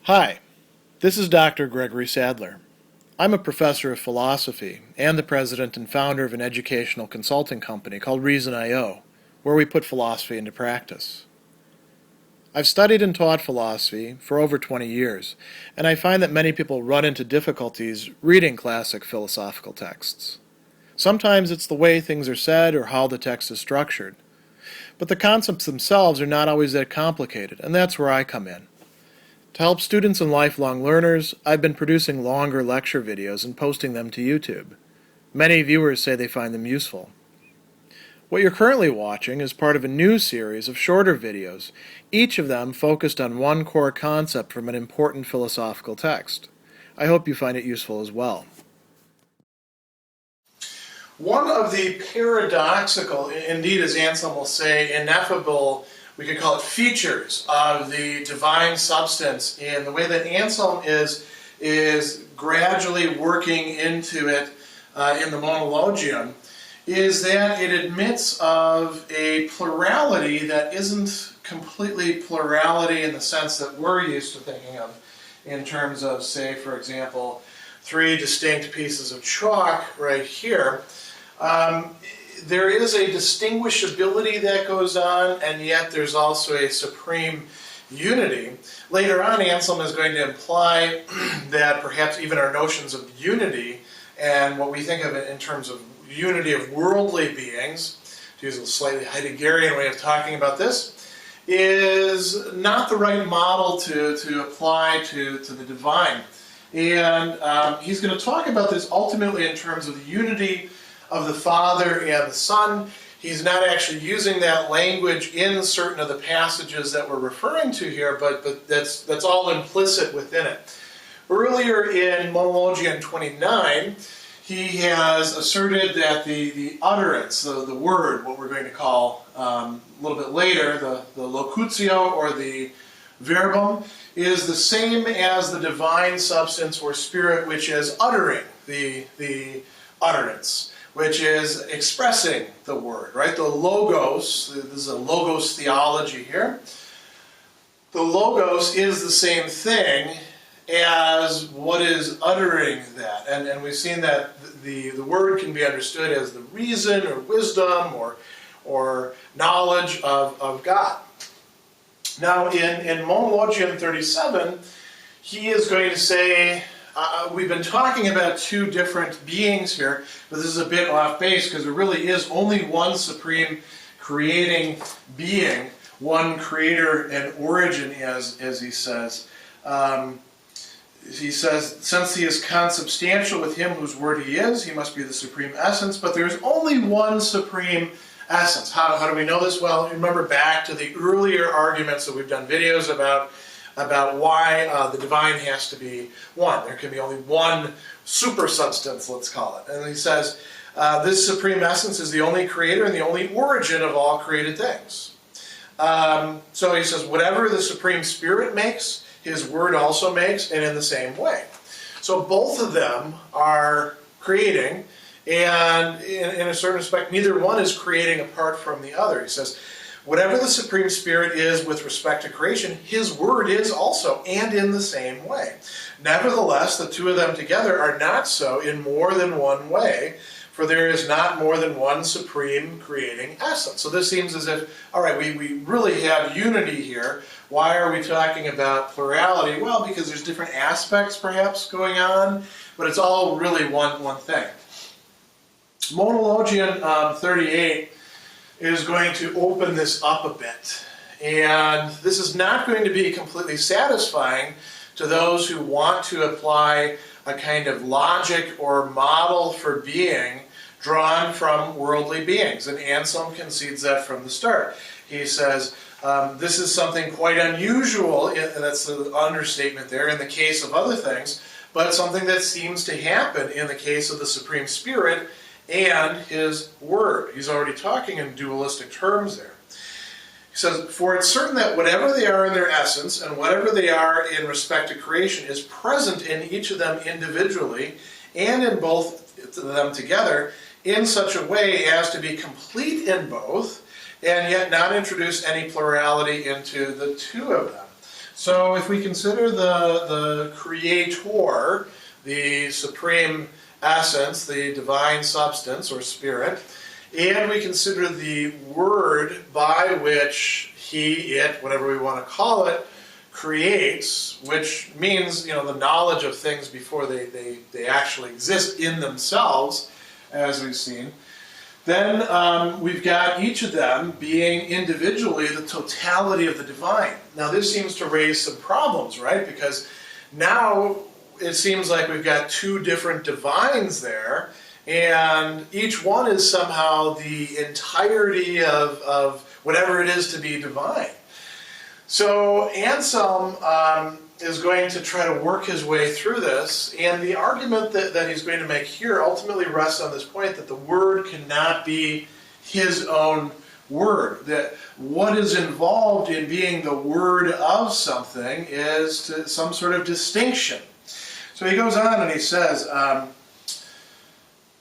Hi, this is Dr. Gregory Sadler. I'm a professor of philosophy and the president and founder of an educational consulting company called Reason.io, where we put philosophy into practice. I've studied and taught philosophy for over 20 years, and I find that many people run into difficulties reading classic philosophical texts. Sometimes it's the way things are said or how the text is structured. But the concepts themselves are not always that complicated, and that's where I come in. To help students and lifelong learners, I've been producing longer lecture videos and posting them to YouTube. Many viewers say they find them useful. What you're currently watching is part of a new series of shorter videos, each of them focused on one core concept from an important philosophical text. I hope you find it useful as well. One of the paradoxical, indeed as Anselm will say, ineffable, we could call it features of the divine substance in the way that Anselm is gradually working into it in the Monologion, is that it admits of a plurality that isn't completely plurality in the sense that we're used to thinking of in terms of, say, for example, three distinct pieces of chalk right here. There is a distinguishability that goes on, and yet there's also a supreme unity. Later on, Anselm is going to imply that perhaps even our notions of unity and what we think of it in terms of unity of worldly beings, to use a slightly Heideggerian way of talking about this, is not the right model to apply to the divine. And he's going to talk about this ultimately in terms of the unity of the Father and the Son. He's not actually using that language in certain of the passages that we're referring to here, but that's all implicit within it. Earlier in Monologion 29, he has asserted that the utterance, the word, what we're going to call a little bit later, the locutio or the verbum, is the same as the divine substance or spirit, which is uttering the utterance, which is expressing the word, right? The logos, this is a logos theology here. The logos is the same thing as what is uttering that. And we've seen that the word can be understood as the reason or wisdom or knowledge of God. Now in Monologion 37, he is going to say, we've been talking about two different beings here, but this is a bit off base because there really is only one supreme creating being, one creator and origin, as he says. He says, since he is consubstantial with him whose word he is, he must be the supreme essence, but there is only one supreme essence. How do we know this? Well, remember back to the earlier arguments that we've done videos about why the divine has to be one. There can be only one super substance, let's call it. And he says, this supreme essence is the only creator and the only origin of all created things. So he says, whatever the supreme spirit makes, his word also makes, and in the same way. So both of them are creating, and in a certain respect, neither one is creating apart from the other. He says, whatever the Supreme Spirit is with respect to creation, his word is also, and in the same way. Nevertheless, the two of them together are not so in more than one way, for there is not more than one supreme creating essence. So this seems as if, all right, we really have unity here. Why are we talking about plurality? Well, because there's different aspects perhaps going on, but it's all really one thing. Monologion 38 is going to open this up a bit. And this is not going to be completely satisfying to those who want to apply a kind of logic or model for being drawn from worldly beings. And Anselm concedes that from the start. He says, this is something quite unusual, and that's the understatement there, in the case of other things, but something that seems to happen in the case of the Supreme Spirit and his word. He's already talking in dualistic terms there. He says, for it's certain that whatever they are in their essence and whatever they are in respect to creation is present in each of them individually and in both of them together in such a way as to be complete in both and yet not introduce any plurality into the two of them. So if we consider the creator, the supreme essence, the divine substance or spirit, and we consider the word by which he, it, whatever we want to call it, creates, which means, the knowledge of things before they actually exist in themselves, as we've seen, then we've got each of them being individually the totality of the divine. Now this seems to raise some problems, right? Because now it seems like we've got two different divines there, and each one is somehow the entirety of whatever it is to be divine. So Anselm is going to try to work his way through this, and the argument that he's going to make here ultimately rests on this point that the Word cannot be his own Word. That what is involved in being the Word of something is some sort of distinction. So he goes on and he says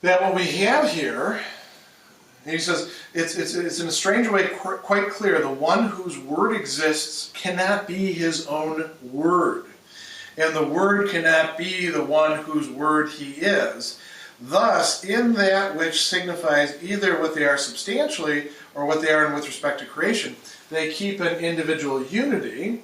that what we have here, he says, it's in a strange way quite clear, the one whose word exists cannot be his own word, and the word cannot be the one whose word he is. Thus, in that which signifies either what they are substantially or what they are with respect to creation, they keep an individual unity.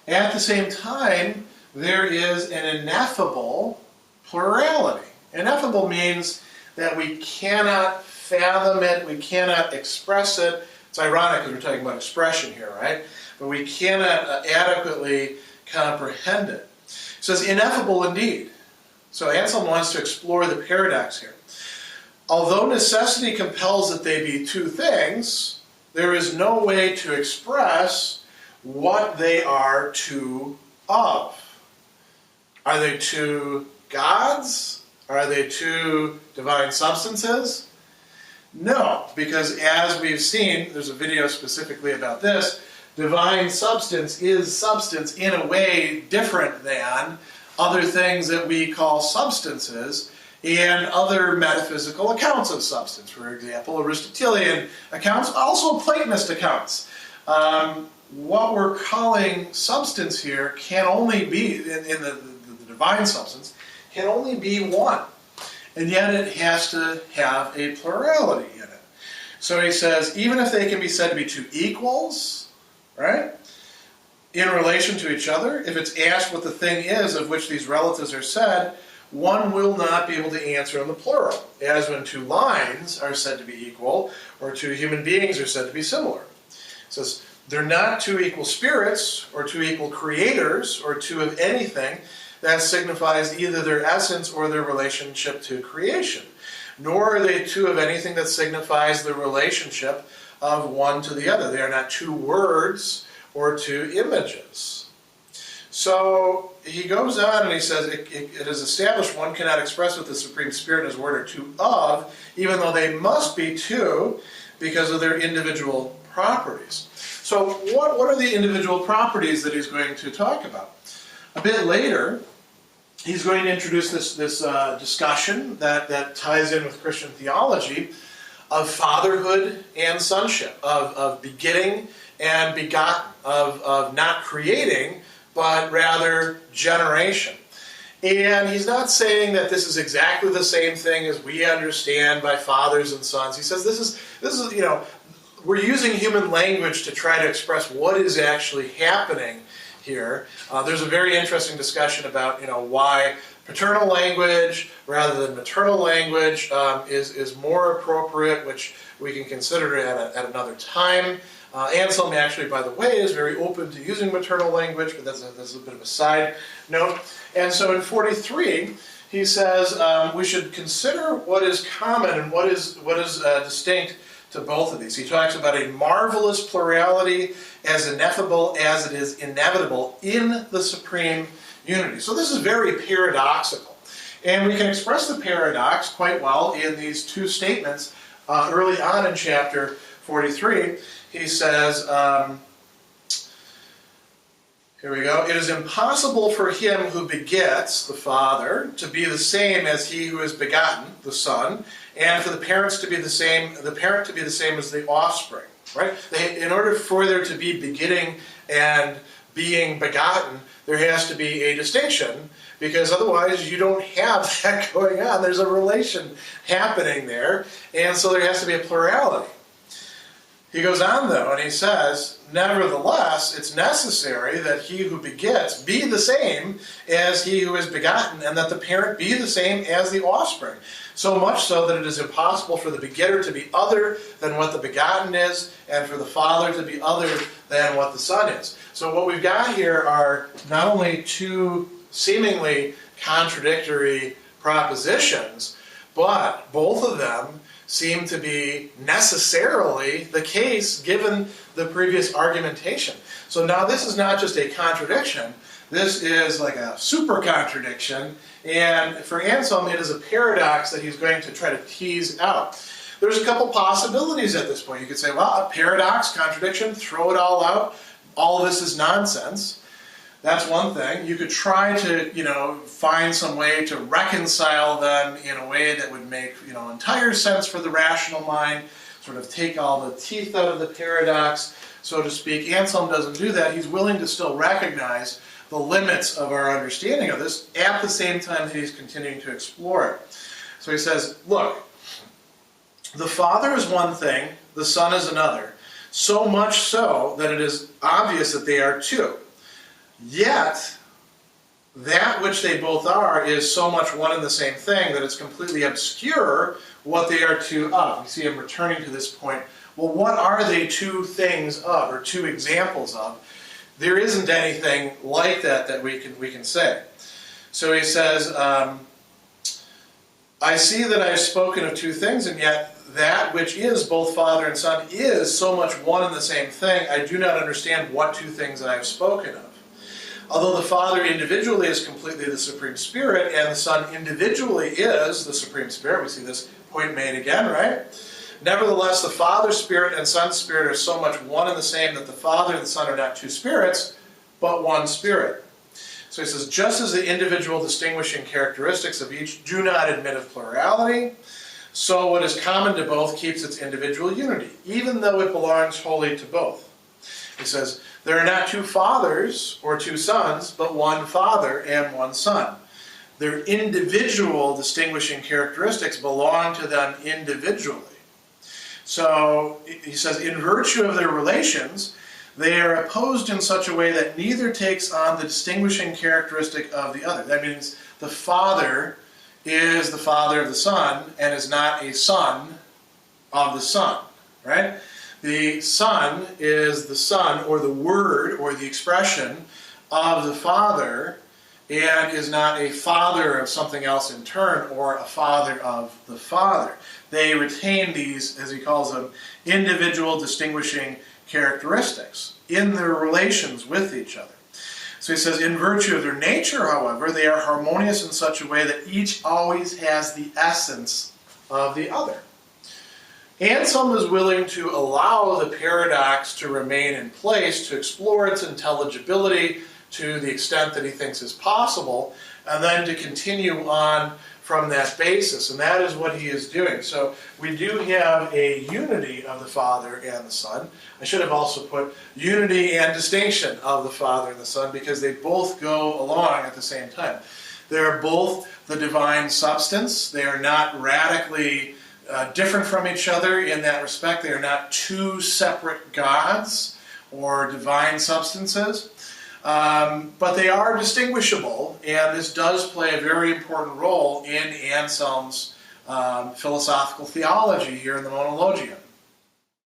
At the same time, there is an ineffable plurality. Ineffable means that we cannot fathom it, we cannot express it. It's ironic because we're talking about expression here, right? But we cannot adequately comprehend it. It says, ineffable indeed. So Anselm wants to explore the paradox here. Although necessity compels that they be two things, there is no way to express what they are two of. Are they two gods? Are they two divine substances? No, because as we've seen, there's a video specifically about this, divine substance is substance in a way different than other things that we call substances and other metaphysical accounts of substance. For example, Aristotelian accounts, also Platonist accounts. What we're calling substance here can only be, in the divine substance, can only be one. And yet it has to have a plurality in it. So he says, even if they can be said to be two equals, right, in relation to each other, if it's asked what the thing is of which these relatives are said, one will not be able to answer in the plural, as when two lines are said to be equal, or two human beings are said to be similar. It says, they're not two equal spirits, or two equal creators, or two of anything that signifies either their essence or their relationship to creation. Nor are they two of anything that signifies the relationship of one to the other. They are not two words or two images. So he goes on and he says, it is established one cannot express what the Supreme Spirit and His Word are two of, even though they must be two because of their individual properties. So what are the individual properties that he's going to talk about? A bit later, he's going to introduce this discussion that ties in with Christian theology of fatherhood and sonship, of begetting and begotten, of not creating, but rather generation. And he's not saying that this is exactly the same thing as we understand by fathers and sons. He says this is we're using human language to try to express what is actually happening here. There's a very interesting discussion about why paternal language rather than maternal language is more appropriate, which we can consider at another time. Anselm actually, by the way, is very open to using maternal language, but that's a bit of a side note. And so in 43, he says we should consider what is common and what is distinct to both of these. He talks about a marvelous plurality as ineffable as it is inevitable in the supreme unity. So this is very paradoxical. And we can express the paradox quite well in these two statements early on in chapter 43. He says, here we go, it is impossible for him who begets, the Father, to be the same as he who is begotten, the Son, and for the parents to be the same, the parent to be the same as the offspring. Right? In order for there to be begetting and being begotten, there has to be a distinction, because otherwise you don't have that going on. There's a relation happening there, and so there has to be a plurality. He goes on, though, and he says, nevertheless, it's necessary that he who begets be the same as he who is begotten, and that the parent be the same as the offspring. So much so that it is impossible for the begetter to be other than what the begotten is, and for the father to be other than what the son is. So what we've got here are not only two seemingly contradictory propositions, but both of them seem to be necessarily the case given the previous argumentation. So now this is not just a contradiction, this is like a super contradiction, and for Anselm it is a paradox that he's going to try to tease out. There's a couple possibilities at this point. You could say, well, a paradox, contradiction, throw it all out, all this is nonsense. That's one thing. You could try to, find some way to reconcile them in a way that would make, entire sense for the rational mind, sort of take all the teeth out of the paradox, so to speak. Anselm doesn't do that. He's willing to still recognize the limits of our understanding of this at the same time that he's continuing to explore it. So he says, look, the Father is one thing, the Son is another, so much so that it is obvious that they are two. Yet, that which they both are is so much one and the same thing that it's completely obscure what they are two of. You see him returning to this point. Well, what are they two things of, or two examples of? There isn't anything like that we can say. So he says, I see that I have spoken of two things, and yet that which is both Father and Son is so much one and the same thing, I do not understand what two things that I have spoken of. Although the Father individually is completely the Supreme Spirit, and the Son individually is the Supreme Spirit, we see this point made again, right? Nevertheless, the Father's Spirit and Son's Spirit are so much one and the same that the Father and the Son are not two spirits, but one Spirit. So he says, just as the individual distinguishing characteristics of each do not admit of plurality, so what is common to both keeps its individual unity, even though it belongs wholly to both. He says, there are not two fathers or two sons, but one Father and one Son. Their individual distinguishing characteristics belong to them individually. So he says, in virtue of their relations, they are opposed in such a way that neither takes on the distinguishing characteristic of the other. That means the Father is the Father of the Son and is not a son of the Son, right? The Son is the Son, or the Word, or the expression of the Father, and is not a father of something else in turn, or a father of the Father. They retain these, as he calls them, individual distinguishing characteristics in their relations with each other. So he says, in virtue of their nature, however, they are harmonious in such a way that each always has the essence of the other. Anselm is willing to allow the paradox to remain in place, to explore its intelligibility to the extent that he thinks is possible, and then to continue on from that basis. And that is what he is doing. So we do have a unity of the Father and the Son. I should have also put unity and distinction of the Father and the Son, because they both go along at the same time. They are both the divine substance. They are not radically different from each other in that respect. They are not two separate gods or divine substances, but they are distinguishable, and this does play a very important role in Anselm's philosophical theology here in the Monologion.